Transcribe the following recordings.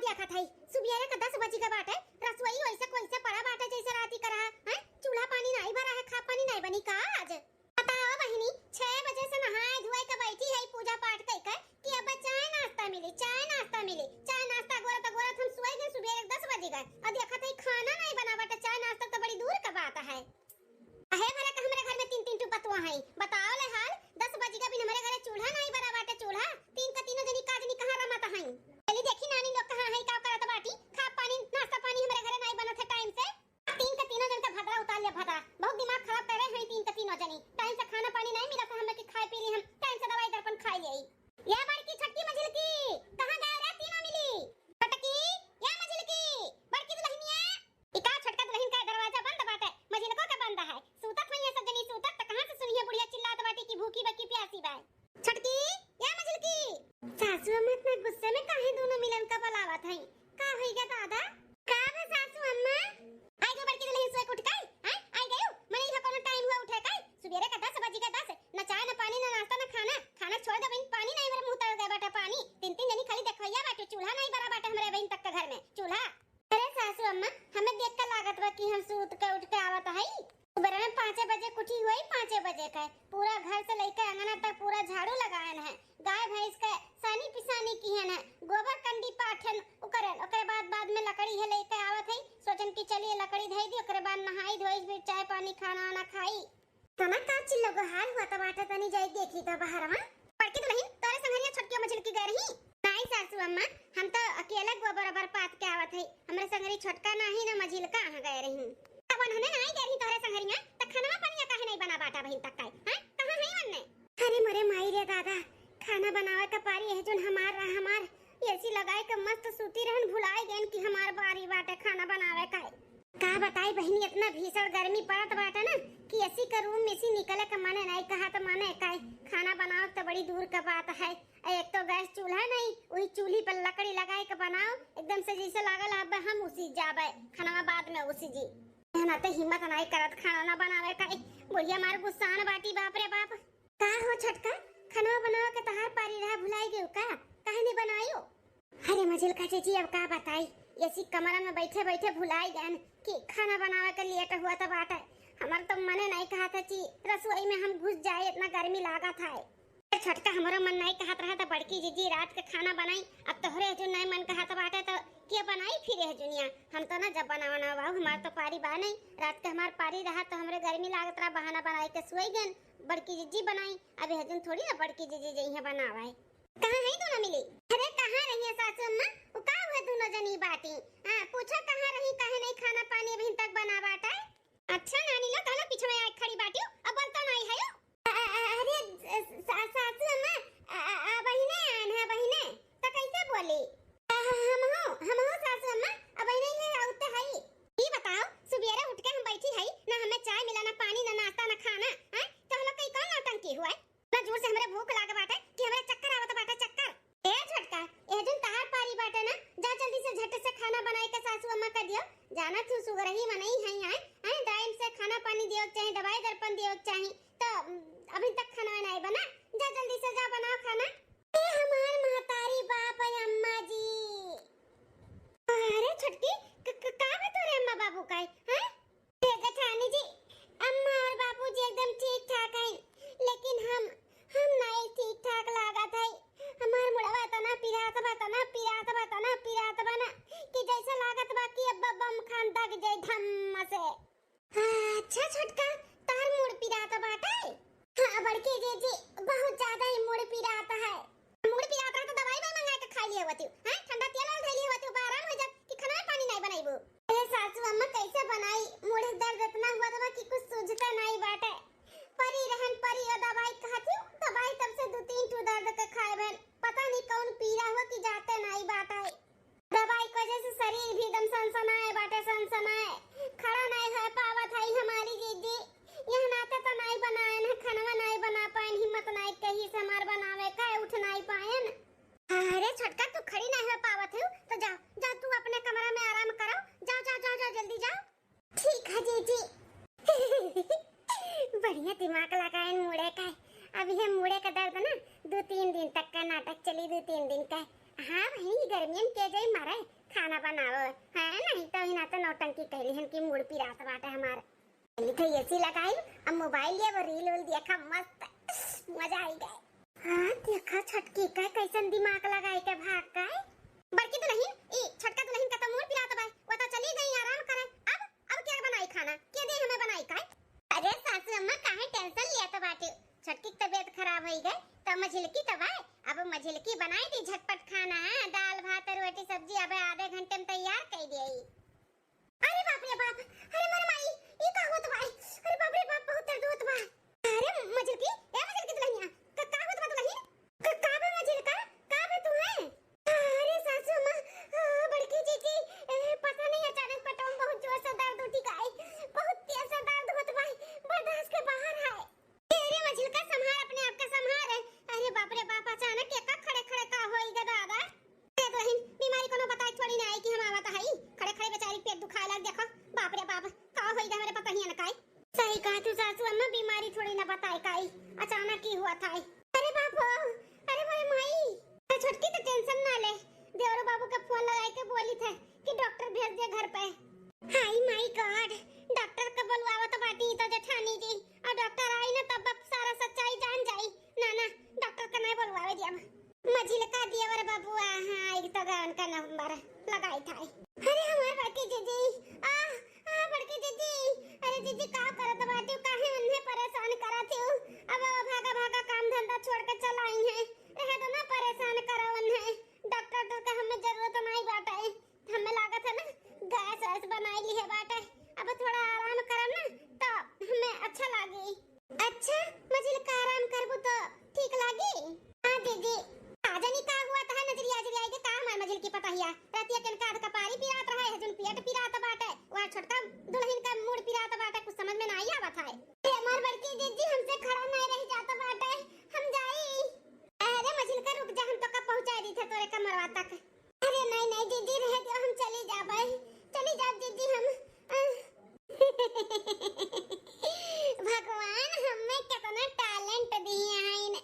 दिया खा थाई सुबह का 10 बजे का बात है। रसोई वैसे कोई से पड़ा बात है जैसे रात ही करा है। चूल्हा पानी नहीं भरा है, खा पानी नहीं बनी का आज। बताओ बहिनी 6 बजे से नहाए धोए के बैठी है पूजा पाठ कई कर कि अब चाय नाश्ता मिले, चाय नाश्ता मिले, चाय नाश्ता गोरा हम सोए गए सुबह 10 बजे गए और देखा था खाना नहीं बना बटा। चाय नाश्ता तो बड़ी दूर का बात है। अहे भरे का हमारे घर में 3 टुपतुआ है। बताओ ले हाल 10 बजे का भी हमारे घर चूल्हा नहीं बना बाटे। चूल्हा तीन का तीनों जनी काजनी कहां रमाता है। चली देखी नानी लोग कहां है, का करत बाटी। खा पानी नाश्ता पानी हमारे घर नहीं बना था टाइम से। तीन का तीनों जन का भदरा उतार लिया भदरा। बहुत दिमाग खराब कर रहे हैं तीन का तीनों जनी। टाइम से खाना पानी नहीं मिला था हमें कि खाए पी ली, हम टाइम से दवाई दर्पण खाई ली। ये बड़की छटकी मझिल की कहां गए रे तीनों मिली। छटकी या मझिल की बड़की दुल्हनिया इका छटका दुल्हन का दरवाजा बंद बाटे, मझिल को का बंद है। सूतत हुई है सब जनी सूतत त कहां से सुनिए बुढ़िया चिल्लात बाटी की भूखी बकी प्यासी बा। छटकी या मझिल की सासू अम्मा इतना गुस्से में काहे दोनों मिलन का बुलावत है। का होइगा दादा का है सासू अम्मा। आई गो बड़की दुल्हन सोए उठ गई हैं। आई गयो मने इहा कोनो टाइम हुआ उठे कई सुबेरे का 10 बजे का 10 न चाय न पानी न नाश्ता न खाना। खाना छोड़ दे बहन, पानी नहीं मेरे मुंह तक गए बाटा पानी। तीन जनी खाली देखवैया बाटे, चूल्हा नहीं बरा बाटा हमारे बहन तक के घर में चूल्हा। अरे सासू अम्मा हमें देख कर लागत बा कि हम सूत के उठ के आवत है। सुबह में 5 बजे कुटी हुई 5 बजे का पूरा घर से लेकर अंगना तक पूरा झाड़ू लगायन है। गाय भैंस के सानी पिसानी की है, गोबर कंडी पाठन उकरन। ओकरे बाद में लकड़ी है लेकर आवत है। सोचन की चलिए लकड़ी धई दी, ओकरे बाद नहाई धोई फिर चाय पानी खाना वाना खाई। तना का चिल्लो को हाल हुआ त बाटा तनी जाई देखी त बाहर में पड़की दुल्हन तोरे संगरिया छटकिया मछली की गई रही। नहीं सासू अम्मा हम तो अकेले गोबर पात के आवत है। हमरे संगरी छटका नहीं ना मझिल कहां गए रही। तब उन्होंने नहीं गई तोरे संगरिया त खाना पानी काहे नहीं बना बाटा बहन तक काई हैं कहां है वन्ने। अरे मरे माई रे दादा खाना बनावे का पारी है जोन हमार एसी लगाए के मस्त सूती रहन भुलाई गन कि हमार बारी बाटे खाना बनावे का बताई बहनी। इतना भीषण गर्मी पड़त बाटे ना कि एसी का रूम में से निकले का माने नहीं कहा तो माने काई खाना बनाओ तो बड़ी दूर का बात है। एक तो गैस चूल्हा नहीं, वही चूल्ही पर लकड़ी लगाए के बनाओ एकदम से जैसे लागल अब हम उसी जाबे खाना बाद में उसी जी ना तो हिम्मत नहीं करत खाना ना बनावे का। बुढ़िया मार गुस्सान बाटी बाप रे बाप। का हो छटका खाना बनावे के तहार पारी रहा भुलाई गयो का काहे नहीं बनायो। अरे मजिल का जी अब का बताई ऐसी कमरा में बैठे बैठे भुलाई गए कि खाना बनावे के लिए हुआ था बाटा। हमार तो मने नहीं कहा था कि रसोई में हम घुस जाए, इतना गर्मी लागा था। छटका हमारा मन नहीं कहा रहा था बड़की जीजी रात के खाना बनाई। अब तोहरे जो नहीं मन कहा था बाटा तो क्या बनाई फिर है दुनिया। हम तो ना जब बनावना बाबू हमार तो पारी बा नहीं। रात के हमार पारी रहा तो हमरे गर्मी लागत रहा बहाना बनाई के सोई गन। बड़की जीजी बनाई अभी हजन थोड़ी ना बड़की जीजी जइहे बनावे। कहां है दोनों मिली। अरे कहां रही है सासू अम्मा वो का हुए दोनों जनी बाटी। हां पूछो कहां रही काहे नहीं खाना पानी अभी तक बना बाटा। अच्छा नानी लो कहना पीछे में आई खड़ी बाटी अब बोलता नहीं है। अरे सासू अम्मा बहिने आन है बहिने तो कैसे बोली। हम हो सासू अम्मा अब नहीं है आउते है। ई बताओ सुबेरे उठ के हम बैठी है ना हमें चाय मिला ना पानी ना नाश्ता ना खाना हैं तो हम लोग कई कौन नौटंकी हुआ ना जोर से हमरे भूख लागे बाटे कि हमरे चक्कर आवत बाटे चक्कर। ए झटका ए जन तहार पारी बाटे ना जा जल्दी से झट से खाना बनाए के सासू अम्मा कर दियो। जाना तू सुगर ही मनई है हैं टाइम से खाना पानी दियो चाहिए दवाई दर्पण दियो चाहिए तो अभी तक खाना नहीं बना। जा जल्दी से जा बनाओ खाना। ए हमार महतारी बाप है अम्मा जी। अरे छटकी का है तोरे अम्मा बाबू का हैं जेठानी जी अम्मा और बाबूजी एकदम ठीक ठाक हैं लेकिन हम नहीं ठीक ठाक लागत है। हमार मुड़वा तना पिरात बना कि जैसा लागत बा कि अब बम खान तक जय धम्म से। अच्छा छटका तार मुड़ पिरात बाटे। हां बड़की जी बहुत ज्यादा ही मुड़ पिरात है। मुड़ पिरात है तो दवाई मंगा के खा लिए होती हैं ठंडा तेल और धैली होती आराम हो जात कि खाना पानी नहीं बनाईबो। ए सासू अम्मा कैसे बनाई मुड़ दर्द इतना हुआ था कि कुछ सूझता नहीं बाटे। परी रहन परी और दवाई खाती दवाई तब से 2-3 टू दर्द के खाए बहन पता नहीं कौन पीड़ा हुआ कि जाते नहीं बाटा है। दवाई की वजह से शरीर भी एकदम सनसनाए बाटे सनसनाए खड़ा नहीं है पावत है हमारी जीजी। यह नाते तो नहीं बनाए न खाना नहीं बना पाए हिम्मत नहीं कहीं से हमार बनावे का उठ नहीं पाए। अरे छटका तू खड़ी नहीं हो पावत है तो जा तू अपने कमरा में आराम करो। जाओ जल्दी जाओ। ठीक है जीजी। बढ़िया दिमाग लगाए मुड़े का। अब ये मुड़े का दर्द ना 2-3 दिन तक का नाटक चली 2-3 दिन का। हाँ भाई के जाई मारे खाना बनाओ है नहीं तो ही ना तो नौटंकी कहली हन की मूड पिरात बाटे हमार लिखे एसी लगाई अब मोबाइल ये वो रील उल देखा मस्त मजा आई गए। हां देखा छटकी का कैसन दिमाग लगाई के भाग गए बड़की तो नहीं ई छटका तो नहीं का तो मूड पिरात बा वो तो चली गई आराम करे। अब क्या बनाई खाना के दे हमें बनाई का। अरे सासू अम्मा काहे टेंशन लिया तो बाटे छटकी की तबीयत खराब हो गई तो मझिलकी तबाय अब मझिलकी बनाई दी झटपट खाना दाल भात रोटी सब्जी अब आधे घंटे में तैयार कर देई। अरे बाप रे बाप अरे मोर माई ई का होत बा अरे बाप रे बाप बहुत दर्द होत बा। अरे मझिलकी ए मझिलकी दुल्हनिया का होत बा दुल्हन का बे मझिलका का बे तू है। अरे सासू अम्मा बड़की जी पता नहीं अचानक पेट में बहुत जोर से दर्द उठी गई बहुत तेज से दर्द होत बा बर्दाश्त के बाहर है। अरे मझिलका संभाल अपने आप का संभाल। अरे बाप रे बाप अचानक एक खड़े खड़े का होई ग दादा दुल्हन बीमारी कोनो बताई थोड़ी ना आई कि हम आवत हई खड़े खड़े बेचारी पेट दुखाए लग देखो बाप रे बाप का होई ग हमरे पता ही न काई। सही कहा तू सासू अम्मा बीमारी थोड़ी ना बताई काई अचानक ही हुआ था। अरे बाप अरे मेरी माई छोटकी तो टेंशन ना ले देवरो बाबू का फोन लगाई के बोली थे कि डॉक्टर भेज दे घर पे। हाय माय गॉड डॉक्टर का बुलवावत बाटी तो जेठानी जी और डॉक्टर आई ना तब सारा सच्चाई जान जाई ना ना डॉक्टर का नहीं बुलवावे दिया मझिलका दियावर बाबू हां एक तो गान का नंबर लगाई था। अरे हमार बड़की जीजी आ बड़की जीजी अरे जीजी का करत बाटी काहे अन्हे परेशान करत हो अब भागा भागा काम धंधा छोड़ के चल आई है रह दो ना परेशान करो अन्हे डॉक्टर तो का हमें जरूरत नहीं बाटे हमें लागत है ना गैस ऐस बनाई ली है बाटे अब थोड़ा आराम करम ना तो हमें अच्छा लागी। अच्छा मझिलका आराम करबो तो ठीक लागी। हां दीदी आजनी का हुआ था नजरिया नजरिया के का हमार मझिल की पता हिया रातिया के का कपारी पिरात रहा है जुन पेट पिरात बाटे वहां छोटका दुल्हन का मूड पिरात बाटे कुछ समझ में नहीं आवत है। अरे हमार बड़की दीदी हमसे खड़ा नहीं रह जाता बाटे हम जाई। अरे मझिलका रुक जा हम तो का पहुंचा दी थे तोरे कमरवा तक। अरे नहीं नहीं दीदी रह दो हम चली जाबे चली जा दीदी हम भगवान हमें कितना टैलेंट दिए हैं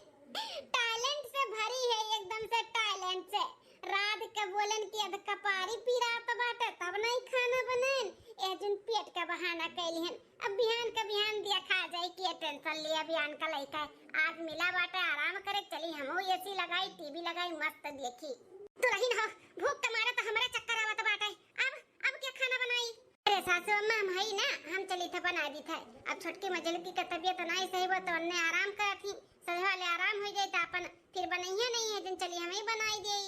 टैलेंट से भरी है एकदम से टैलेंट से रात के बोलन की अध कपारी पिरात बाटे तब नहीं खाना बनन ए जन पेट का बहाना कैलिहन अब बिहान का बिहान दिया खा जाए कि टेंशन लिया बिहान का लइका आज मिला बाटे आराम करे चली हमो एसी लगाई टीवी लगाई मस्त देखी तो रही ना भूख तुम्हारा तो हमारा चक्कर आवत बाटे अब क्या खाना बनाई। अरे सासू अम्मा भाई ना हम चली थे बना दी थे अब छोटकी मझिलकी का तबीयत नहीं सही वो तो अन्ने आराम करत ही सही वाले आराम हो जाए तो अपन फिर बनैया नहीं है दिन चली हमें बनाई देई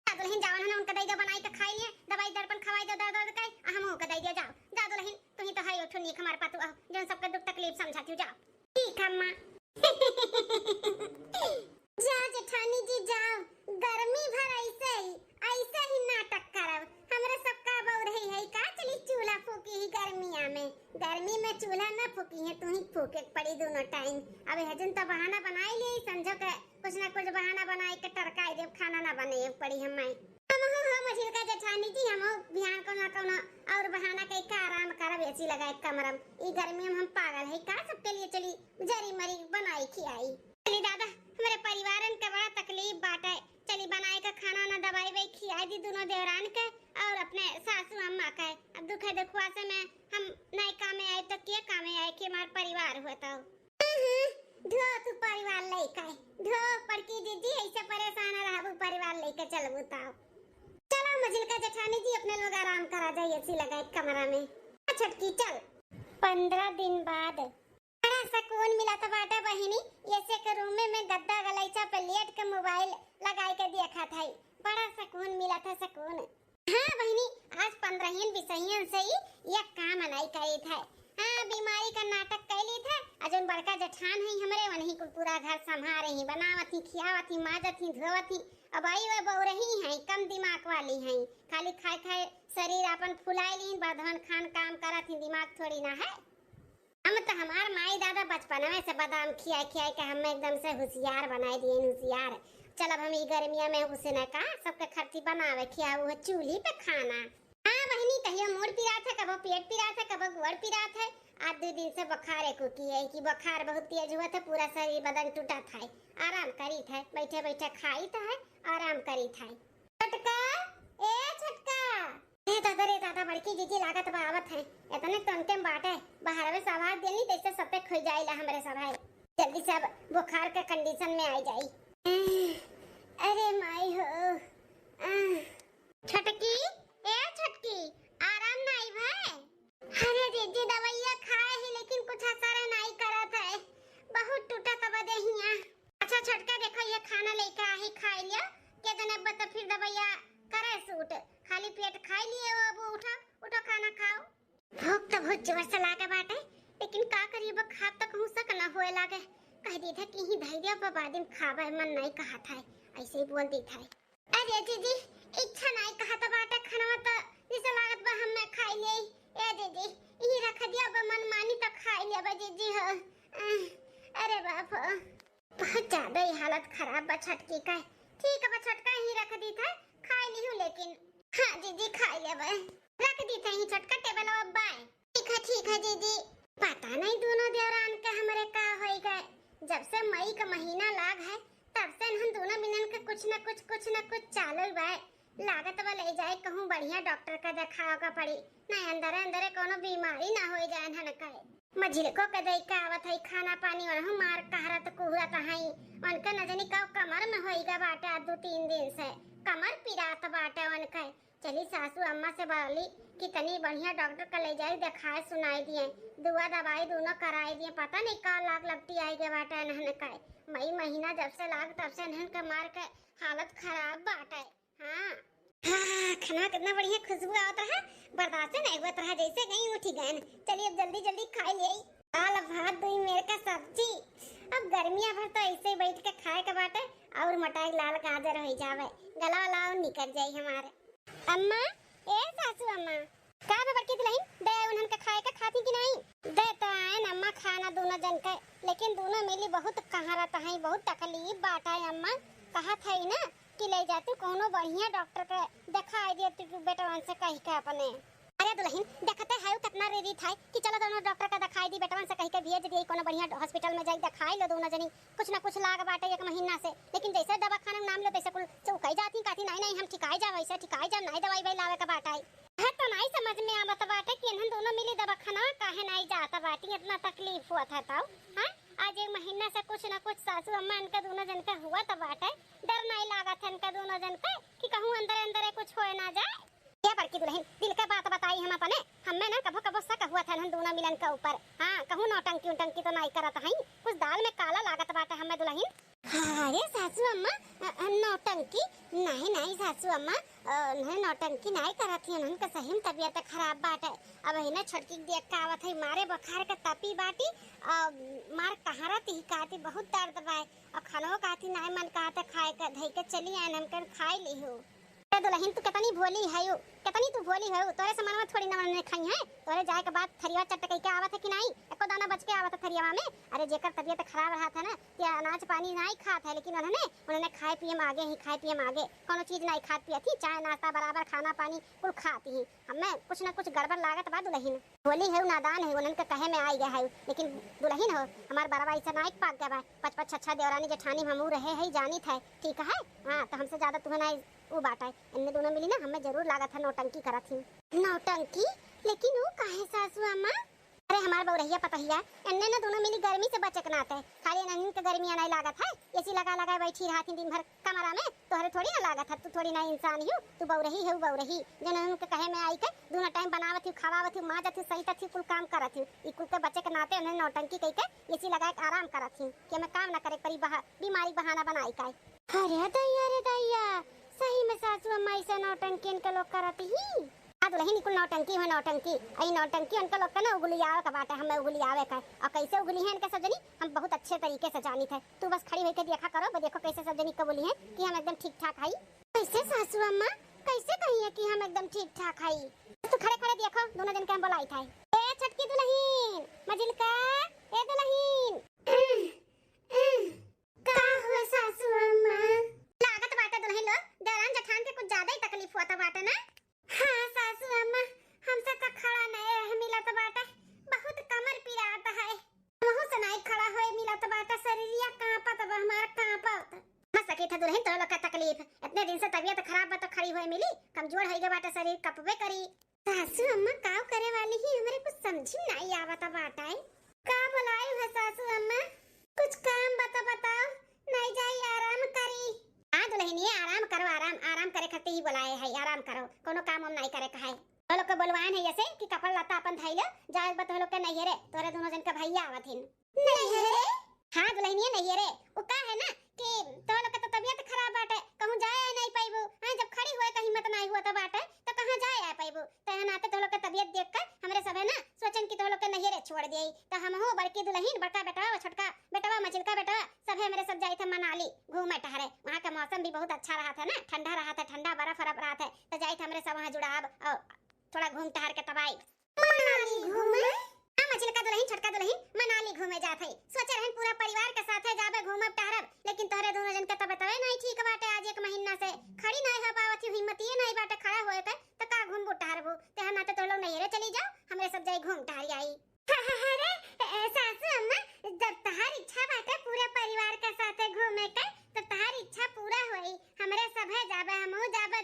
दुल्हन जावन है उनका दई दो बनाई तो खाई लिए दवाई दर्पण खवाई दो दर्द दर्द कई हम का दई दे जाओ जा दुल्हन तू ही तो है उठो नी हमारे पातू जन सबका दुख तकलीफ समझाती हूं जाओ ठीक है मां जा जेठानी जी जाओ गर्मी भर ऐसे ही नाटक करब हमरे सबका बहु रही है का चली चूल्हा फूकी ही गर्मी में चूल्हा ना फूकी है तू ही फूके पड़ी दोनों टाइम अब हजन तो बहाना बनाई ली समझो के कुछ ना कुछ बहाना बनाई के टरकाई देव खाना ना बने पड़ी हमें हम मझिलका जेठानी जी हम बिहान को ना कोनो और बहाना कई का आराम करब एसी लगाए कमरम ई गर्मी में हम पागल है का सबके लिए चली जरी मरी बनाई खियाई चली दादा हमारे परिवारन के बड़ा तकलीफ बाटे चली बनाए का खाना ना दवाई वही खियाई दी दोनों देवरान के और अपने सासू अम्मा के अब दुखे दुखवा से में हम नए काम में आए तो क्या काम में आए कि हमारा परिवार हुआ तो धो तू परिवार लेके धो पड़की दीदी ऐसे परेशान रहबू परिवार लेके चलबू ताओ चलो मझिलका जेठानी जी अपने लोग आराम करा जाइए एसी लगाए कमरा में छटकी चल 15 दिन बाद बड़ा सुकून मिला था बाटा बहिनी ऐसे के रूम में गद्दा गलैचा पे लेट के मोबाइल लगाए के देखा था बड़ा सुकून मिला था सुकून। हाँ बहिनी आज 15 विषयन से ही ये काम नहीं करी था। हाँ बीमारी का नाटक कैली था अजन बड़का जेठान है हमरे वही को पूरा घर संभाल रही बनावत ही खियावत ही माजत ही धोवत ही अब आई वे बहु रही है कम दिमाग वाली है खाली खाए खाए शरीर अपन फुलाई ली बर्धन खान काम करत ही दिमाग थोड़ी ना है। हम तो हमार माई दादा बचपन में से बादाम खिया खिया के हमें एकदम से होशियार बनाई दिए होशियार चल अब हम ई गर्मिया में उसे न का सबके खर्ची बनावे खिया वो चूल्ही पे खाना। हाँ बहनी कहियो मूड पिरा था कबो पेट पिरा था कबो गोड़ पिरा था आज 2 दिन से बुखार को की है कि बुखार बहुत तेज हुआ था पूरा शरीर बदन टूटा था आराम करी था बैठे बैठे खाई था आराम करी था। छटका ए बेटी जीजी लागत बा आवत है इतने टमटम बाटे बाहर में सवार देनी तैसे सबे खोई जाइला हमरे सभाई जल्दी से अब बुखार के कंडीशन में आई जाई। अरे माई हो छटकी ए छटकी आराम नहीं भाई। अरे जीजी दवाइयां खाए ही लेकिन कुछ असर नहीं करत है बहुत टूटा तब देहिया। अच्छा छटका देखो ये खाना लेके आ ही खाई लिया के दिन अब तो फिर दवाइयां करे सूट खाली पेट खाई लिए अब उठा उठो खाना खाओ। भूख तो बहुत जोर से लागे बाटे लेकिन का करिए बा खा तक हो सक ना होए लागे कह दी था कि ही धैर्य पर बादिन खावे मन नहीं कहा था ऐसे ही बोल दी था। अरे जीजी इच्छा नहीं कहा था बाटे खाना तो जैसे लागत बा हम खाई ले ए जीजी ई रख दिया बा मन मानी तो खाई ले बा जीजी हो। अरे बाप बहुत ज्यादा ही हालत खराब बा छटकी का। ठीक है बा छटका ही रख दी था खाई ली हूं लेकिन हाँ जीजी खाई ले बा रख दी था ही छटका टेबल अब बाय। ठीक है जीजी पता नहीं दोनों देवरान के हमरे का होई गए जब से मई का महीना लाग है तब से हम दोनों मिलन के कुछ न कुछ चालू बा लागत बा ले जाए कहूं बढ़िया डॉक्टर का दिखाओगा पड़ी नहीं अंदर कोनो बीमारी ना हो जाए हन कहे मझिलको के दई का आवत है खाना पानी और हम मार कहरत कुहरत हई उनके न जानी कब कमर में होईगा बाटे 2-3 दिन से कमर पिरात बाटे उनके। चली सासू अम्मा से बोली कि तनी बढ़िया डॉक्टर का ले जाए दिखाए सुनाई दिए दुआ दवाई दोनों कराई दिए पता नहीं का लाग लपटी आई गए बाटे नहन का। मई महीना जब से लाग तब से नहन के मार के हालत खराब बाटे। हाँ खाना कितना बढ़िया खुशबू आता है बर्दाश्त नहीं हुआ तरह जैसे गई उठी गए। चलिए अब जल्दी खाई ले दाल भात दही मेरे का सब्जी अब गर्मियां भर तो ऐसे ही बैठ के खाए के बाटे और मटाई लाल गाजर हो जावे गला वाला निकल जाई हमारे। अम्मा ए सासू अम्मा का बड़की दुल्हन दे उन्हन के खाए के खाती कि नहीं दे तो आए अम्मा खाना दोनों जन के लेकिन दोनों मिली बहुत कहारत है बहुत तकलीफ बाटा है अम्मा कहा था ही ना कि ले जाती कोनो बढ़िया डॉक्टर के दिखाई दे तू बेटा से कह के अपने। अरे दुल्हन देखते है कितना रेडी था कि चलो दोनों डॉक्टर का दिखाई दी बेटा से कह के भेज दी कोनो बढ़िया हॉस्पिटल में जाई दिखाई लो दोनों जनी कुछ ना कुछ लाग बाटे 1 महीना से लेकिन जैसे दवाखाना में नाम लो तैसे कुल चौकाई जाती कहती नहीं हम ठिकाई जा वैसे ठिकाई जा नहीं दवाई भाई लावे का बाटा है तो नहीं समझ में आवत बाटे कि इन्हन दोनों मिली दवाखाना काहे नहीं जाता बाटी इतना तकलीफ हुआ था ताऊ। हां आज 1 महीना से कुछ ना कुछ सासू अम्मा इनका दोनों जन का हुआ था बाटे डर नहीं लगा था इनका दोनों जन का कि कहूं अंदर कुछ होए ना जाए। क्या बड़की दुल्हन दिल का बात बताई हम अपने हमें ना कभो शक हुआ था हम दोनों मिलन के ऊपर। हां कहूं नौटंकी तो नहीं करत हई कुछ दाल में काला लागत बाटे हमें दुल्हन। अरे सासू अम्मा नौटंकी नहीं सासू अम्मा नौटंकी नहीं करत ही उनका सही में तबीयत खराब बाटे अब है ना छटकी देख के आवत है मारे बुखार के तपी बाटी मार कहारत ही काती बहुत दर्द बाय और खानो काती नहीं मन कहता खाए का धई के चली आए हम कर खाई ली हो। दुल्हन तू कितनी भोली है यू कितनी तू भोली है तोरे सामान में थोड़ी ना ने खाई है तोरे जाए के बाद थरिया चट के आवत है कि नहीं एको दाना बच के आवत है थरिया में। अरे जेकर तबीयत खराब रहा था ना कि अनाज पानी नहीं खात है लेकिन उन्होंने खाए पिए में आगे कोनो चीज नहीं खात पिया थी चाय नाश्ता बराबर खाना पानी कुल खाती ही हमें कुछ ना कुछ गड़बड़ लागत बा दुल्हन भोली है नादान है उनके कहे में आई गया है लेकिन दुल्हन हो हमार बराबर ऐसा नहीं पाक गया बा 5-5 6 देवरानी जेठानी हमू रहे है जानी था ठीक है। हां तो हमसे ज्यादा तुम्हें नहीं वो बाटा है इनने दोनों मिली ना हमें जरूर लगा था नौटंकी करत थी नौटंकी लेकिन वो काहे सासू अम्मा। अरे हमार बौरहिया पतहिया इनने ना दोनों मिली गर्मी से बचक ना आते खाली नहीं के गर्मी नहीं लागत है एसी लगा बैठी रहा दिन भर कमरा में तोहरे थोड़ी ना लागत है तू थोड़ी ना इंसान ही तू बौरही है बौरही जन उनके कहे में आई के दोनों टाइम बनावत ही खावावत ही माजत ही सही तक कुल काम करत ही ई कुल के बच्चे के नाते उन्हें नौटंकी कह के एसी लगा के आराम करत ही कि मैं काम ना करे परी बीमारी बहाना बनाई का। अरे दैया सही में सासू अम्मा ऐसा नौटंकी इनके लोग करती ही दुल्हन कुल नौटंकी हो नौटंकी आई नौटंकी उनका लोग का ना उगलियावे का बाटे हमें उगलियावे का और कैसे उगली है इनके सब जनी हम बहुत अच्छे तरीके से जानी थे तू बस खड़ी होकर देखा करो देखो कैसे सब जनी कबूली है कि हम एकदम ठीक ठाक आई। कैसे सासू अम्मा कैसे कही है कि हम एकदम ठीक ठाक आई तू खड़े देखो दोनों जन के हम बोलाई था ए छटकी दुल्हन मजिलका ए दुल्हन का हुआ सासू अम्मा लागत बाटे दुल्हन लोग दरान जठान के कुछ ज्यादा ही तकलीफ हुआ था बाटे ना। हाँ सासू अम्मा हमसे तो खड़ा नहीं रह मिला तो बाटा बहुत कमर पीराता है वहाँ से नहीं खड़ा हो मिला तो बाटा शरीरिया कांपत अब हमारा कांपत मत सके था दुल्हन तो लोग का तकलीफ इतने दिन से तबीयत खराब बा तो खड़ी हुई मिली कमजोर हो गया बाटा शरीर कपबे करी सासू अम्मा काव करे वाली ही हमरे कुछ समझ नहीं आवता बाटा है। का बुलाई है सासू अम्मा? कुछ काम बताओ। नहीं जाई आराम करी। हां दुल्हनिया आराम करो, आराम करे खातिर ही बुलाए है, आराम करो। कोनो काम हम नहीं करे कहे। तो लोग के बुलवान है ऐसे कि कपड़ लता अपन धइले जाए बत लोग के नहीं रे, तोरे दोनों जन के भैया आवथिन। नहीं रे? हां दुल्हनिया नहीं रे। ओ का है ना कि तो लोग के तो तबीयत खराब बाटे, कहूं जाए नहीं पाइबू। हां जब खड़ी होए का हिम्मत नहीं हुआ तो बाटे तो कहां जाए आ पाइबू। तहन आते तो लोग के तबीयत देख कर हमरे सब है ना सोचन कि तो लोग के नहीं रे छोड़ देई। तो हम हो बड़की दुल्हन, बड़का बेटा, छोटका बेटा, मझिलका बेटा सब है मेरे सब जाए थे मनाली घूमे टहरे। वहां का मौसम भी बहुत अच्छा रहा था ना, ठंडा रहा था, ठंडा बर्फ रहा था। तो जाए थे हमरे सब वहां जुड़ाब और थोड़ा घूम टहर के तबाई। मनाली घूमे? हां मझिलका दुल्हन, छोटका दुल्हन मनाली घूमे जात है। सोचे रहन पूरा परिवार के साथ जाबे घूमब टहरब, लेकिन तोरे दोनों जन के तबीयत नहीं ठीक बाटे। आज 1 महीना से खड़ी नहीं हो पावत, हिम्मत ही नहीं बाटे खड़ा होए के। त का घूमबू टहरबू? तेहन नाते तो लोग नहीं रे चली जाओ, हमरे सब जाई घूम टहर आई। अरे सासू अम्मा, जब तहार इच्छा बाटे पूरे परिवार के साथ घूमे के तो तहार इच्छा पूरा होई। हमरे सब है जाबे, हमहू जाबे,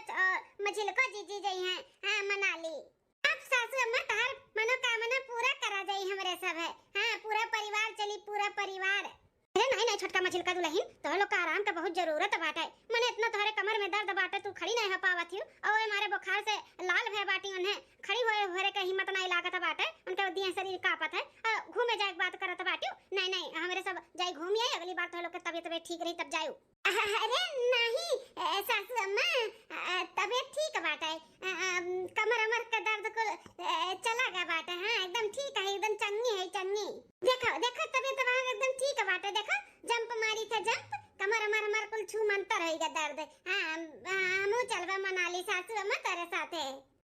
मझिलको जीजी जई हैं हां मनाली। अब सासू अम्मा तहार मनोकामना पूरा करा जाई हमरे सब है। हां पूरा परिवार चली, पूरा परिवार। अरे नहीं छोटका मझिलका दुल्हन, तो लोग का आराम का बहुत जरूरत बाटे। मने इतना तोहरे कमर में दर्द बाटे, तू खड़ी नहीं हो पावत ही और हमारे बुखार से लाल भय बाटी। उन्हें खड़ी होए के हिम्मत नहीं लागत बाटे, उनके दिए शरीर कांपत है। घूमे जाए बात करत बाटी। नहीं हमरे सब जाई घूम आई, अगली बार तो लोग के तबीयत ठीक रही तब जाऊ। अरे नहीं सासू अम्मा, तबीयत ठीक बाटे, कमर का दर्द को चला गया बाटे। हां एकदम ठीक है, एकदम चंगी। देखो तबीयत वहां एकदम ठीक बाटे। देखो जंप मारी था, जंप कमर कुल छू मंतर होइगा दर्द। हमहू चलबा मनाली सासू अम्मा तेरे साथे।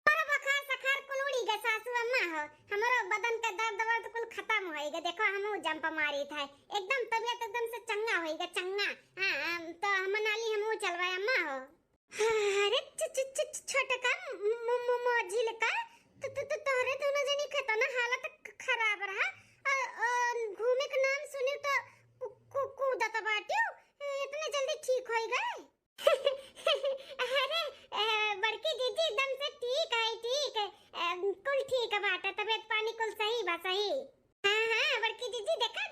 पर बुखार सखार कुल उड़ी गे सासू अम्मा हो, हमरो बदन का दर्द कुल खत्म होइगा। देखो हमहू जंप मारी था, एकदम तबीयत एकदम से चंगा होइगा, चंगा। हां तो मनाली हमहू चलबा अम्मा हो। अरे छोटका मझिलका तो तोरे दोनों जनी के तो ना हालत खराब रहा। घूमे के नाम सुनी तो कूदत बाटियो, इतने जल्दी ठीक होई गए? अरे बड़की दीदी एकदम से ठीक है, कुल ठीक बाटे, तबीयत पानी कुल सही बा सही। हां बड़की दीदी देखा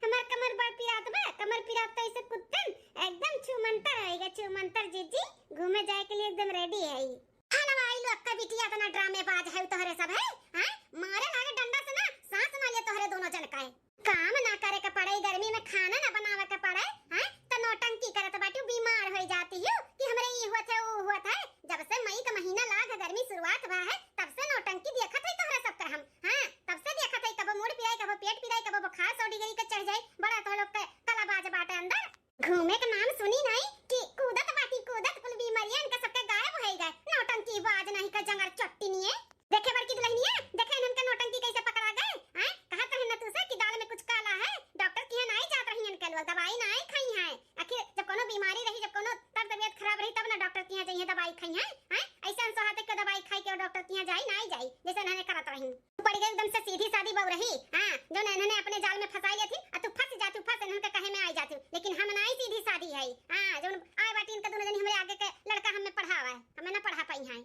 हमार कमर बड़ पिरात बा, कमर पिरात तो ऐसे कुत्तन एकदम छुमंतर होइगा, छुमंतर जीजी घूमे जाए के लिए एकदम रेडी है। हां आई लो अक्का बिटिया तना ड्रामेबाज है तोहरे सब है। हां मारे लागे डंडा से ना सांस ना ले तोहरे दोनों जन का काम ना करे के पड़े, गर्मी में खाना ना बनावे के पड़े। हां त नौटंकी करत बाटी, बीमार हो जाती हो कि हमरे ई हुआ था वो हुआ था। जब से मई का महीना लाग गर्मी शुरुआत हुआ है तब से नौटंकी देखत है तोहरा सब का हम। हां तब से देखत है, कबो मुड़ पिराई, कबो पेट पिराई, कबो बुखार 100 डिग्री के चढ़ जाए। बड़ा तो लोग के कलाबाज बाटे अंदर। घूमे का नाम सुनी नहीं कि कूदत बाटी, कूदत कुल बीमारियां इनका सबके गायब होई गए। नौटंकी बाज नहीं का जंगर चट्टी नहीं है। देखे बड़की दुल्हनिया, देखे इनके नौटंकी कैसे पकड़ा गए। हैं कहा तो है ना तुसे कि दाल में कुछ काला है, डॉक्टर के यहाँ नहीं जात रही इनके लोग, दवाई नहीं खाई है। आखिर जब कोनो बीमारी रही, जब कोनो तबीयत खराब रही तब ना डॉक्टर के यहाँ जाइए दवाई खाई है। हैं ऐसे अनसोहाते के दवाई खाई के डॉक्टर के यहाँ जाई नहीं जाई, जैसे इन्होंने करत रही। पड़ गई एकदम से सीधी सादी बहू रही। हां जो इन्होंने अपने जाल में फंसाई ली थी, तू फंस जा, तू फंस, इन्होंने कहे में आई जाती। लेकिन हम नहीं सीधी सादी है। हां जो आए बाटी इनका दोनों जन हमरे आगे के लड़का हमें पढ़ावा है, हमें ना पढ़ा पाई है।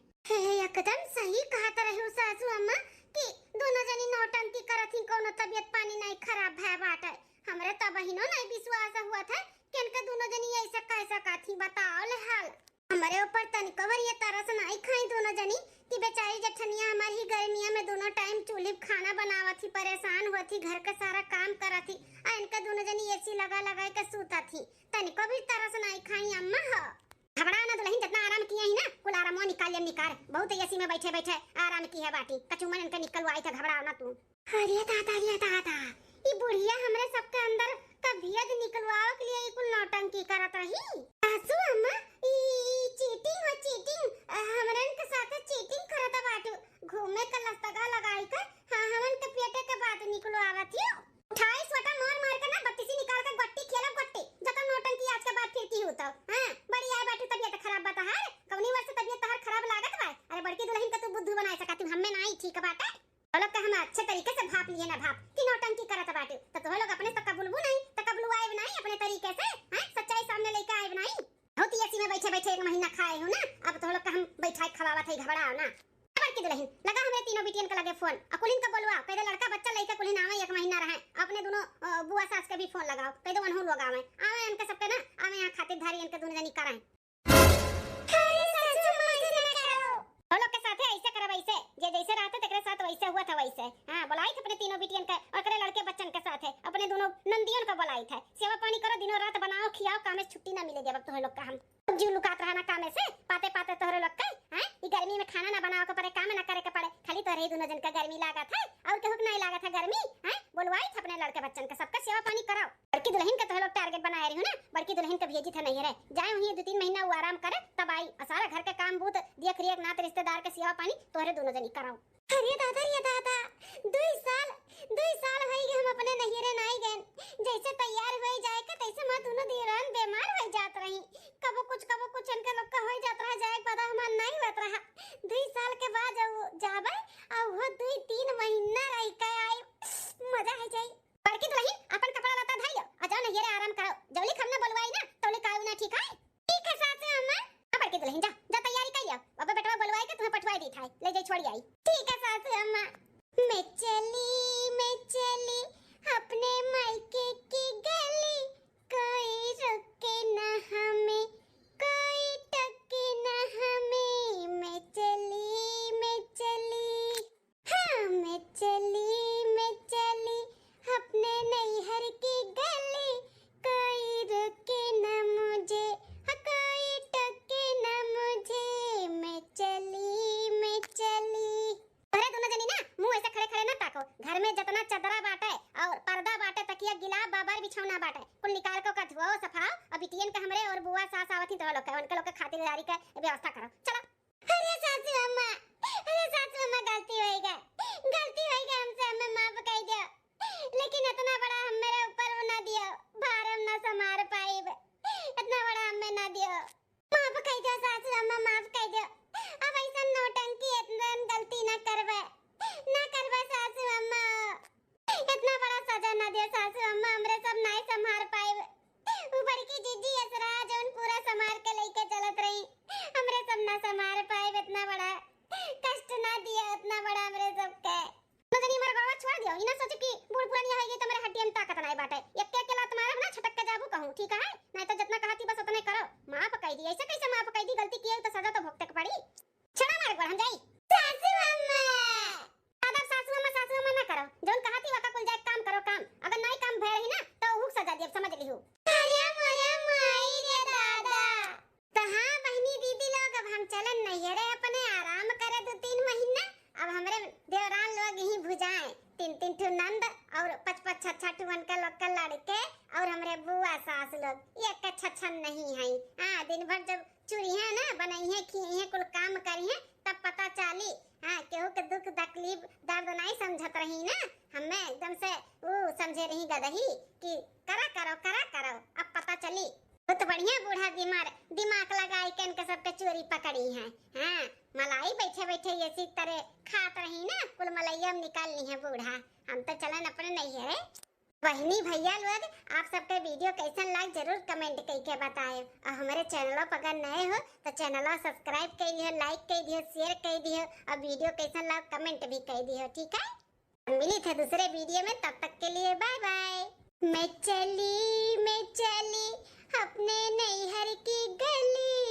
एकदम सही कहा रही सासू अम्मा कि दोनों जनी नौटंकी करत ही, कोनो तबीयत पानी नहीं खराब है बाटे। हमरे तो बहिनो नहीं विश्वास हुआ था कि इनके दोनों जनी ऐसा कैसा काथी बताओ ले हाल। हमारे ऊपर तनिकवर ये तरस नहीं खाई दोनों जनी कि बेचारी जठनिया हमारी गर्मिया में दोनों टाइम चूल्हे खाना बनावत थी, परेशान हुआ थी, घर का सारा काम करत थी। आ इनका दोनों जनी एसी लगा के सूता थी, तनिको भी तरस नहीं खाई अम्मा हो। घबरा ना दुल्हन, जितना आराम किया ही ना कुल आराम निकाल। बहुत एसी में बैठे आराम की है बाटी, कचुमन इनके निकलवाई था, घबरा ना तू। अरे दादा ये बुढ़िया हमरे सबके अंदर का भेद निकलवाओ के लिए कुल नौटंकी करत रही। सासू अम्मा ई चीटिंग हमरन के साथ चीटिंग करत बाटू। घूमे का लस्तगा लगाई कर हां हमन के पेटे के बात निकलवावत ही। 28 वटा मार के ना बत्तीसी निकाल के गट्टी खेलब, गट्टी जब नौटंकी आज के बाद फिर की होता। हां बड़ी आए बाटू तबीयत खराब बता है, कौनी वर्ष तबीयत तहर खराब लागत बा। अरे बड़की दुल्हन का तू बुद्धू बनाए सका, तू हमें नहीं ठीक बाटे। तो लोग हम अच्छे तरीके से भाप लिए ना भाप कि नौटंकी करत बाटे, तो लोग अपने तक बुलबू नहीं, तक बुलवाए नहीं अपने तरीके से। हां सच्चाई सामने लेके आए नहीं। बहुत एसी में बैठे 1 महीना खाए हो ना, अब तो लोग हम बैठाए खवावत है, घबराओ ना। बड़की दुल्हन लगा हमरे तीनों बिटियन का लगे फोन अकुलिन का बोलवा कह दे लड़का बच्चा लइका कुलिन आवे 1 महीना रहे अपने दोनों बुआ सास के भी फोन लगाओ कह दे वनहु लोग आवे आवे इनके सबके ना आवे यहां खातिरदारी इनके दोनों जनी कराएं। अरे सासू मां ऐसे ना करो हम लोग के साथ ऐसे करब ऐसे जे जैसे रहते तेरे साथ वैसे हुआ था वैसे। हां बुलाई थे अपने तीनों बिटियन का और करे लड़के बच्चन के साथ है अपने दोनों नंदियन का बुलाई थे सेवा पानी करो दिनों रात बनाओ खियाओ काम में छुट्टी ना मिलेगी अब तो लोग का हम जीव लुकात रहना काम से पाते पाते तोहरे लोग के हैं ई गर्मी में खाना ना बनाओ के पड़े काम ना करे के पड़े खाली तोहरे ही दोनों जन का गर्मी लागत है और केहू नहीं लागत है गर्मी हैं बोलवाई थे अपने लड़के बच्चन का सबका सेवा पानी कराओ। बड़की दुल्हन का तोहरे लोग टारगेट बनाए रही हो ना बड़की दुल्हन का भेजी था नहीं रे जाए वहीं 2-3 महीना वो आराम करे तब आई सारा घर के काम बूत देख रेख नात रिश्तेदार के सेवा पानी तोहरे दोनों जनी कराओ। अरे दादा 2 साल होई गए हम अपने नहिरे नहीं गए जैसे तैयार होई जाए के तैसे मां दोनों दीरान बीमार हो जात रही कबो कुछ इनके लोग का हो जात रहा जाए पता हम नहीं होत रहा 2 साल के बाद जाबे और वो 2-3 महीना रह के आई मजा है जाई। बड़की दुल्हन अपन कपड़ा लता धइयो आ जाओ नहिरे आराम करो जवली खमना बोलवाई ना तौले काऊ ना ठीक है सासू अम्मा। बड़की दुल्हन जा तैयारी करियो बाबा बेटवा बोलवाई के तुम्हें पठवाई दी था ले जाई छोड़ी आई ठीक है सासू अम्मा। मैं चली अपने मायके की गली कोई रोके ना हमें कोई टके ना हमें मैं चली हाँ मैं चली अपने नैहर की गली कोई रोके ना मुझे हाँ कोई टके ना मुझे मैं चली अरे दोनों जनी ना मुंह ऐसे खड़े ना ताको घर में जितना चदरा बाटे और पर्दा बाटे तकिया गिलाब बाबर बिछौना बाटे कुल निकाल को का धुओ सफाओ और बिटियन के हमरे और बुआ सास आवती तो लोग के उनके लोग के खातिरदारी के व्यवस्था करो चलो। अरे सासू अम्मा गलती होई गई हमसे हमें माफ कर दो लेकिन इतना बड़ा हम मेरे ऊपर ना दियो भार हम ना संभाल पाइब इतना बड़ा हमें ना दियो माफ कर दो सासू अम्मा माफ कर दो अब ऐसा नौटंकी इतना गलती ना करवे सासू अम्मा इतना बड़ा सजा ना दे सासू अम्मा हमरे सब नहीं संभाल पाइब ऊपर की जीजी असरा जोन पूरा संभाल के लेके चलत रही हमरे सब ना संभाल पाइब इतना बड़ा कष्ट ना दिया इतना बड़ा हमरे सब के मगनी मर गवा छोड़ दियो इना सोच कि बूढ़ पुरानी होगी तो मेरे हड्डी में ताकत नहीं बाटे एक एक लात मारब ना छटक के जाबू कहूं ठीक है नहीं तो जितना कहती बस उतना करो माफ कर दी ऐसे कैसे माफ कर दी गलती की है तो सजा तो भुगते के पड़ी छड़ा मार एक बार हम जाई सासू अम्मा आदर सासू अम्मा ना करो जोन कहती वाका कुल जाए काम करो काम अगर नहीं काम भय रही ना तो हुक सजा दिए समझ लिहू। अरे माई रे दादा कहां बहनी दीदी लोग अब हम चलन नहीं रे अपने आराम करे 2-3 महीना अब हमरे देवरान लोग यही भुजाएं 3-3 ठो नंद और 5-5 6-6 उनका लोग का लड़के और हमरे बुआ सास लोग एक छछन नहीं है हां दिन भर जब चूरी है ना बनाई है खी है कुल काम करी है तब पता चली हां केहू के दुख तकलीफ दर्द नहीं समझत रही ना हमें एकदम से वो समझे रही गदही कि करा करो अब पता चली बहुत बढ़िया बूढ़ा दिमाग लगाई के इनके सबके चोरी पकड़ी है हां मलाई बैठे ऐसी तरह खात रही ना कुल मलैया निकालनी है बूढ़ा हम तो चलन अपने नहीं है। बहनी भैया लोग आप सबके वीडियो कैसन लाग जरूर कमेंट करके बताएं और हमारे चैनल पर अगर नए हो तो चैनल सब्सक्राइब कर दियो लाइक कर दियो शेयर कर दियो और वीडियो कैसन लाग कमेंट भी कर दियो ठीक है। मिली थे दूसरे वीडियो में तब तक के लिए बाय बाय। मैं चली अपने नैहर की गली